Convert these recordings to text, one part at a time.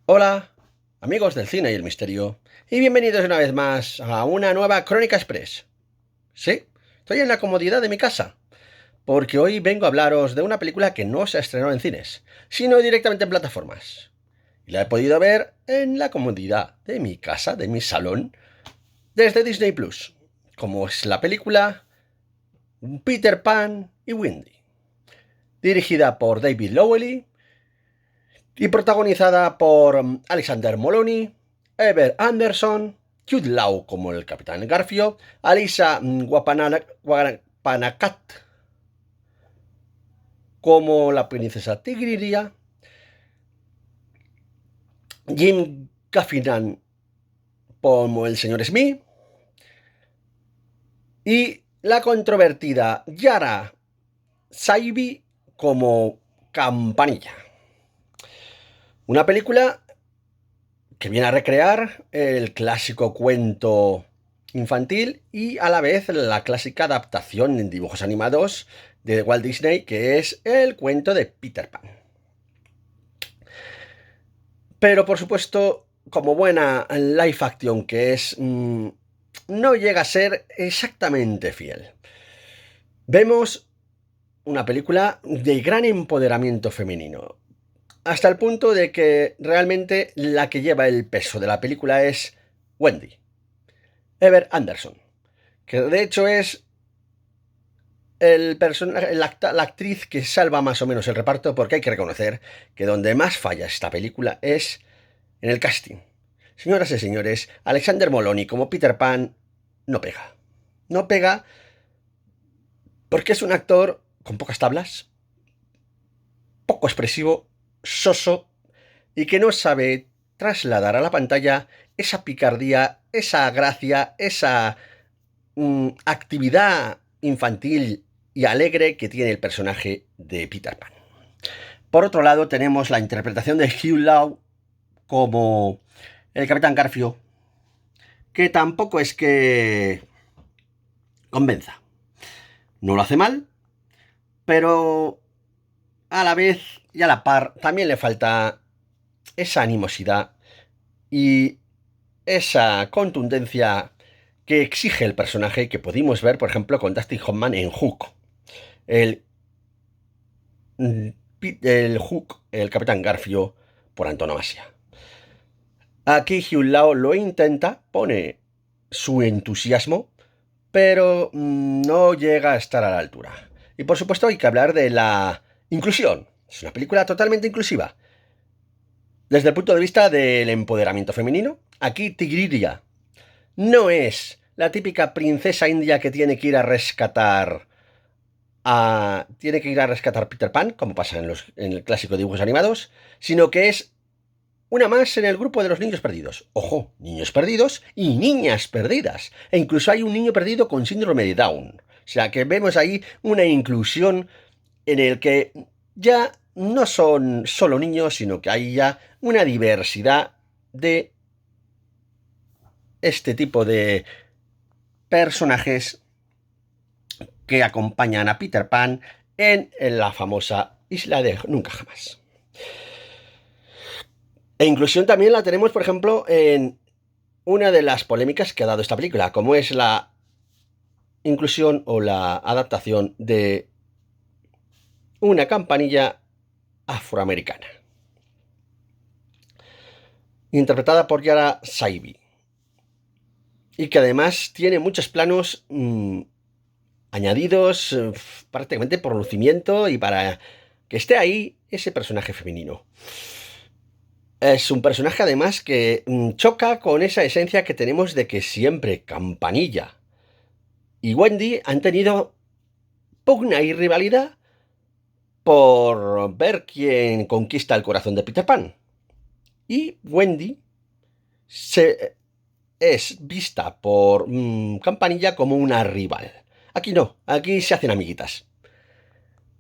Hola, amigos del cine y el misterio, y bienvenidos una vez más a una nueva Crónica Express. Sí, estoy en la comodidad de mi casa, porque hoy vengo a hablaros de una película que no se estrenó en cines, sino directamente en plataformas. Y la he podido ver en la comodidad de mi casa, de mi salón, desde Disney Plus, como es la película Peter Pan y Wendy, dirigida por David Lowery y protagonizada por Alexander Moloney, Ever Anderson, Jude Law como el Capitán Garfio, Alisa Guapanacat como la Princesa Tigriria, Jim Gaffigan como el Señor Smith y la controvertida Yara Saibi como Campanilla. Una película que viene a recrear el clásico cuento infantil y a la vez la clásica adaptación en dibujos animados de Walt Disney, que es el cuento de Peter Pan. Pero por supuesto, como buena live action que es, no llega a ser exactamente fiel. Vemos una película de gran empoderamiento femenino, hasta el punto de que realmente la que lleva el peso de la película es Wendy, Ever Anderson, que de hecho es la actriz que salva más o menos el reparto, porque hay que reconocer que donde más falla esta película es en el casting. Señoras y señores, Alexander Moloney como Peter Pan no pega. No pega porque es un actor con pocas tablas, poco expresivo, soso y que no sabe trasladar a la pantalla esa picardía, esa gracia, esa actividad infantil y alegre que tiene el personaje de Peter Pan. Por otro lado, tenemos la interpretación de Hugh Law como el Capitán Garfio, que tampoco es que convenza. No lo hace mal, pero a la vez y a la par también le falta esa animosidad y esa contundencia que exige el personaje que pudimos ver, por ejemplo, con Dustin Hoffman en Hook. El, el Hook, el Capitán Garfio, por antonomasia. Aquí Hugh Law lo intenta, pone su entusiasmo, pero no llega a estar a la altura. Y por supuesto hay que hablar de la inclusión. Es una película totalmente inclusiva. Desde el punto de vista del empoderamiento femenino, aquí Tigriria no es la típica princesa india que tiene que ir a rescatar a Peter Pan, como pasa en el clásico de dibujos animados, sino que es una más en el grupo de los niños perdidos. Ojo, niños perdidos y niñas perdidas. E incluso hay un niño perdido con síndrome de Down. O sea que vemos ahí una inclusión en el que ya no son solo niños, sino que hay ya una diversidad de este tipo de personajes que acompañan a Peter Pan en la famosa isla de Nunca Jamás. E inclusión también la tenemos, por ejemplo, en una de las polémicas que ha dado esta película, como es la inclusión o la adaptación de una campanilla afroamericana, interpretada por Yara Saibi, y que además tiene muchos planos añadidos prácticamente por lucimiento y para que esté ahí ese personaje femenino. Es un personaje además que choca con esa esencia que tenemos de que siempre Campanilla y Wendy han tenido pugna y rivalidad por ver quién conquista el corazón de Peter Pan. Y Wendy es vista por Campanilla como una rival. Aquí no, aquí se hacen amiguitas.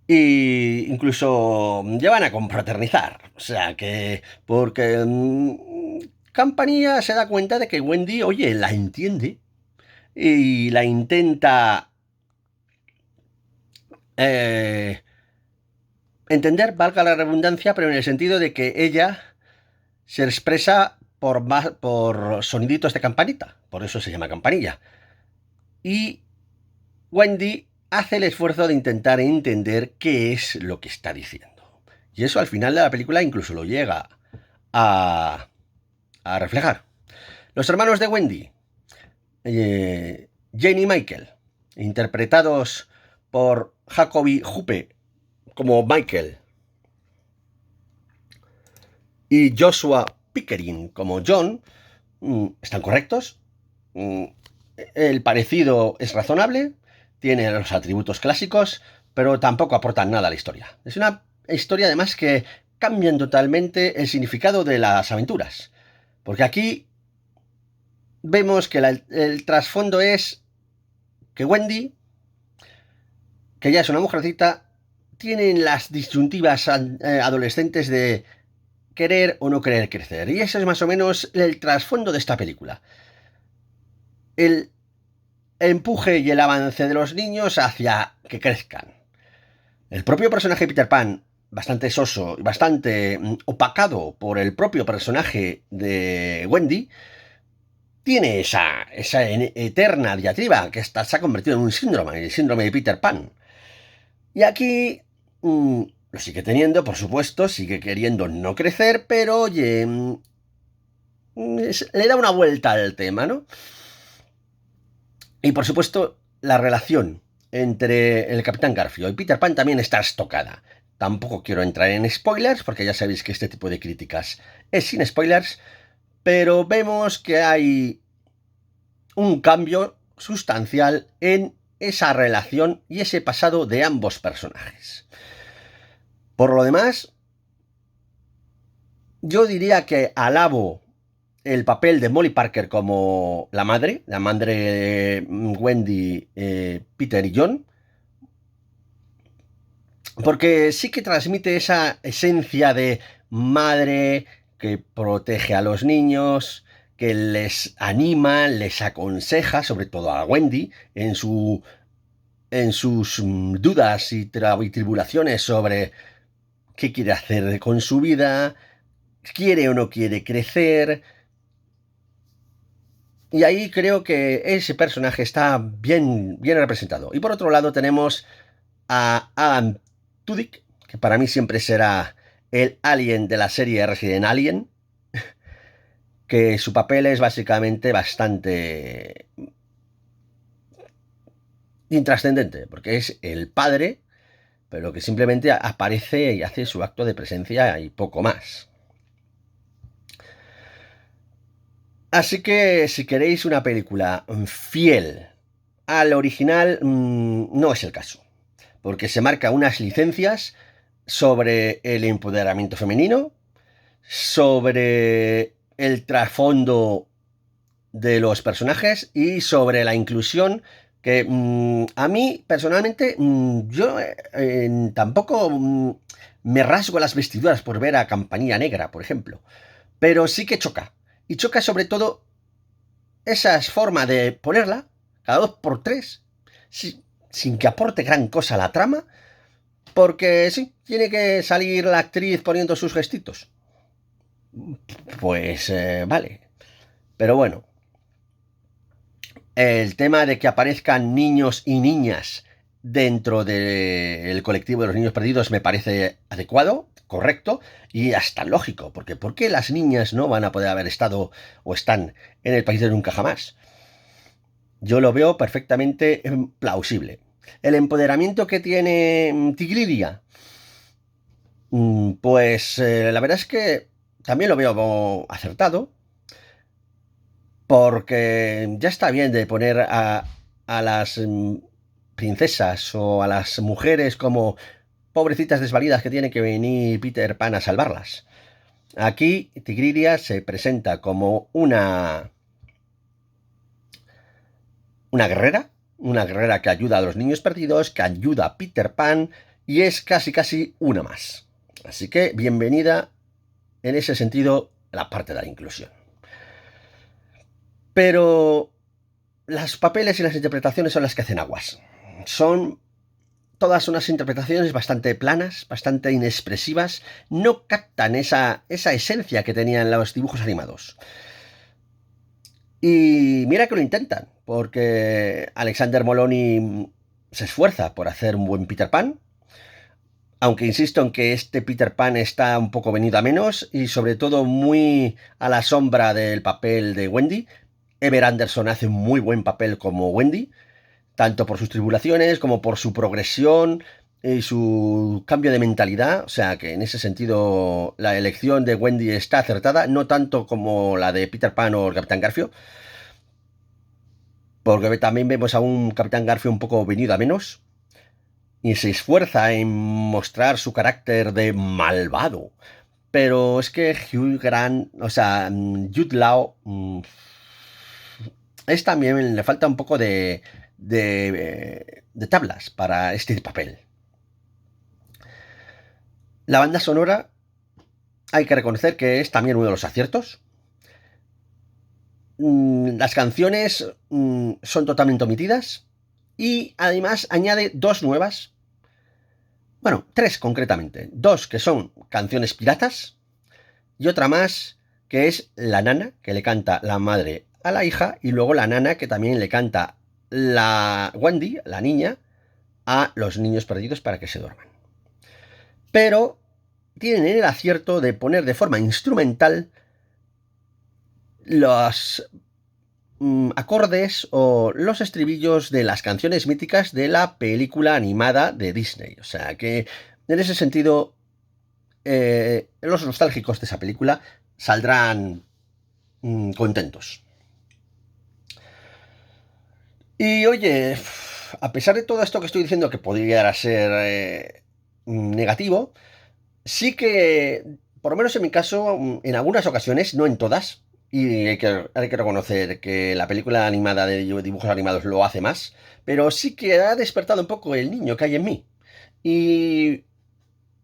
Y incluso llevan a confraternizar. O sea que, porque Campanilla se da cuenta de que Wendy, oye, la entiende y la intenta eh, entender, valga la redundancia, pero en el sentido de que ella se expresa por soniditos de campanita, por eso se llama campanilla. Y Wendy hace el esfuerzo de intentar entender qué es lo que está diciendo. Y eso al final de la película incluso lo llega a reflejar. Los hermanos de Wendy, Jane y Michael, interpretados por Jacoby Hoppe como Michael y Joshua Pickering como John, están correctos. El parecido es razonable, tiene los atributos clásicos, pero tampoco aportan nada a la historia. Es una historia además que cambian totalmente el significado de las aventuras. Porque aquí vemos que el trasfondo es que Wendy, que ya es una mujercita, tiene las disyuntivas adolescentes de querer o no querer crecer. Y eso es más o menos el trasfondo de esta película. El empuje y el avance de los niños hacia que crezcan. El propio personaje Peter Pan, bastante soso y bastante opacado por el propio personaje de Wendy, tiene esa eterna diatriba que hasta se ha convertido en un síndrome, el síndrome de Peter Pan. Y aquí lo sigue teniendo, por supuesto, sigue queriendo no crecer, pero oye, le da una vuelta al tema, ¿no? Y por supuesto, la relación entre el Capitán Garfio y Peter Pan también está estocada. Tampoco quiero entrar en spoilers, porque ya sabéis que este tipo de críticas es sin spoilers, pero vemos que hay un cambio sustancial en esa relación y ese pasado de ambos personajes. Por lo demás, yo diría que alabo el papel de Molly Parker como la madre de Wendy, Peter y John, porque sí que transmite esa esencia de madre que protege a los niños, que les anima, les aconseja, sobre todo a Wendy, en sus dudas y tribulaciones sobre qué quiere hacer con su vida, quiere o no quiere crecer. Y ahí creo que ese personaje está bien representado. Y por otro lado tenemos a Alan Tudyk, que para mí siempre será el alien de la serie Resident Alien, que su papel es básicamente bastante intrascendente, porque es el padre, pero que simplemente aparece y hace su acto de presencia y poco más. Así que si queréis una película fiel al original, no es el caso, porque se marca unas licencias sobre el empoderamiento femenino, sobre el trasfondo de los personajes y sobre la inclusión que a mí personalmente yo tampoco me rasgo las vestiduras por ver a Campanilla Negra, por ejemplo, pero sí que choca. Y choca sobre todo esa forma de ponerla cada 2 por 3 sin que aporte gran cosa a la trama, porque sí, tiene que salir la actriz poniendo sus gestitos. Pues vale. Pero bueno, el tema de que aparezcan niños y niñas dentro del colectivo de los niños perdidos me parece adecuado, correcto y hasta lógico, porque ¿por qué las niñas no van a poder haber estado o están en el país de nunca jamás? Yo lo veo perfectamente plausible. El empoderamiento que tiene Tigridia, pues la verdad es que también lo veo acertado, porque ya está bien de poner a las princesas o a las mujeres como pobrecitas desvalidas que tiene que venir Peter Pan a salvarlas. Aquí Tigridia se presenta como una guerrera que ayuda a los niños perdidos, que ayuda a Peter Pan y es casi una más. Así que bienvenida en ese sentido la parte de la inclusión. Pero los papeles y las interpretaciones son las que hacen aguas. Son todas unas interpretaciones bastante planas, bastante inexpresivas, no captan esa esencia que tenían los dibujos animados. Y mira que lo intentan, porque Alexander Molony se esfuerza por hacer un buen Peter Pan, aunque insisto en que este Peter Pan está un poco venido a menos y sobre todo muy a la sombra del papel de Wendy. Ever Anderson hace un muy buen papel como Wendy, tanto por sus tribulaciones como por su progresión y su cambio de mentalidad. O sea que en ese sentido la elección de Wendy está acertada, no tanto como la de Peter Pan o el Capitán Garfio, porque también vemos a un Capitán Garfio un poco venido a menos y se esfuerza en mostrar su carácter de malvado. Pero es que Hugh Grant, o sea, Jude Law, es también, le falta un poco de tablas para este papel. La banda sonora, hay que reconocer que es también uno de los aciertos. Las canciones son totalmente omitidas y además añade dos nuevas. Bueno, tres concretamente. Dos que son canciones piratas y otra más que es la nana, que le canta la madre a la hija, y luego la nana que también le canta la Wendy, la niña, a los niños perdidos para que se duerman. Pero tienen el acierto de poner de forma instrumental los acordes o los estribillos de las canciones míticas de la película animada de Disney. O sea que en ese sentido los nostálgicos de esa película saldrán contentos. Y oye, a pesar de todo esto que estoy diciendo que podría ser negativo, sí que, por lo menos en mi caso, en algunas ocasiones, no en todas, y hay que reconocer que la película animada de dibujos animados lo hace más, pero sí que ha despertado un poco el niño que hay en mí. Y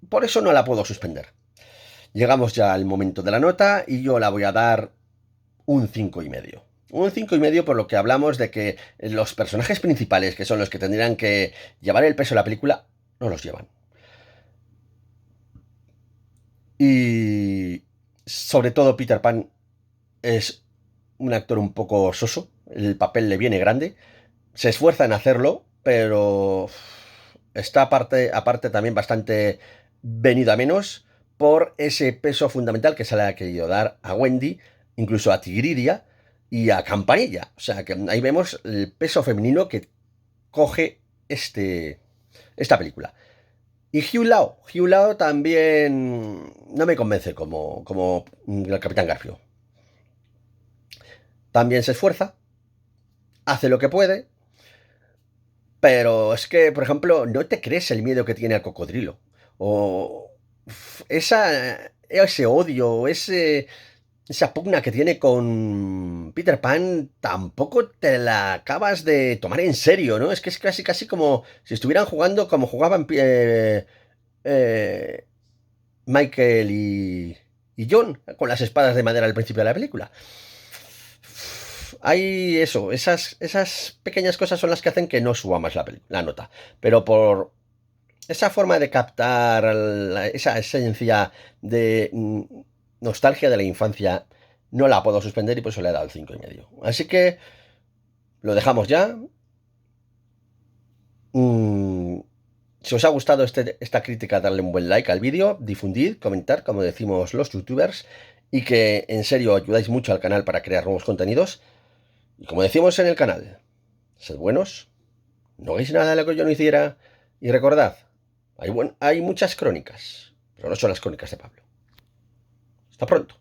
por eso no la puedo suspender. Llegamos ya al momento de la nota y yo la voy a dar un 5,5. Un 5,5 por lo que hablamos de que los personajes principales, que son los que tendrían que llevar el peso de la película, no los llevan. Y sobre todo Peter Pan es un actor un poco soso, el papel le viene grande, se esfuerza en hacerlo, pero está aparte también bastante venido a menos por ese peso fundamental que se le ha querido dar a Wendy, incluso a Tigridia y a Campanilla. O sea que ahí vemos el peso femenino que coge esta película. Y Hugh Lau también no me convence como el Capitán Garfio. También se esfuerza, hace lo que puede, pero es que, por ejemplo, no te crees el miedo que tiene al cocodrilo. O ese odio, esa pugna que tiene con Peter Pan, tampoco te la acabas de tomar en serio, ¿no? Es que es casi como si estuvieran jugando como jugaban eh, Michael y John con las espadas de madera al principio de la película. Hay eso, esas pequeñas cosas son las que hacen que no suba más la nota. Pero por esa forma de captar esa esencia de nostalgia de la infancia, no la puedo suspender y por eso le he dado el 5,5. Así que lo dejamos ya. Mm, si os ha gustado esta crítica, darle un buen like al vídeo, difundid, comentar, como decimos los youtubers, y que en serio ayudáis mucho al canal para crear nuevos contenidos. Y como decimos en el canal, sed buenos, no hagáis nada de lo que yo no hiciera, y recordad, hay muchas crónicas, pero no son las crónicas de Pablo. Hasta pronto.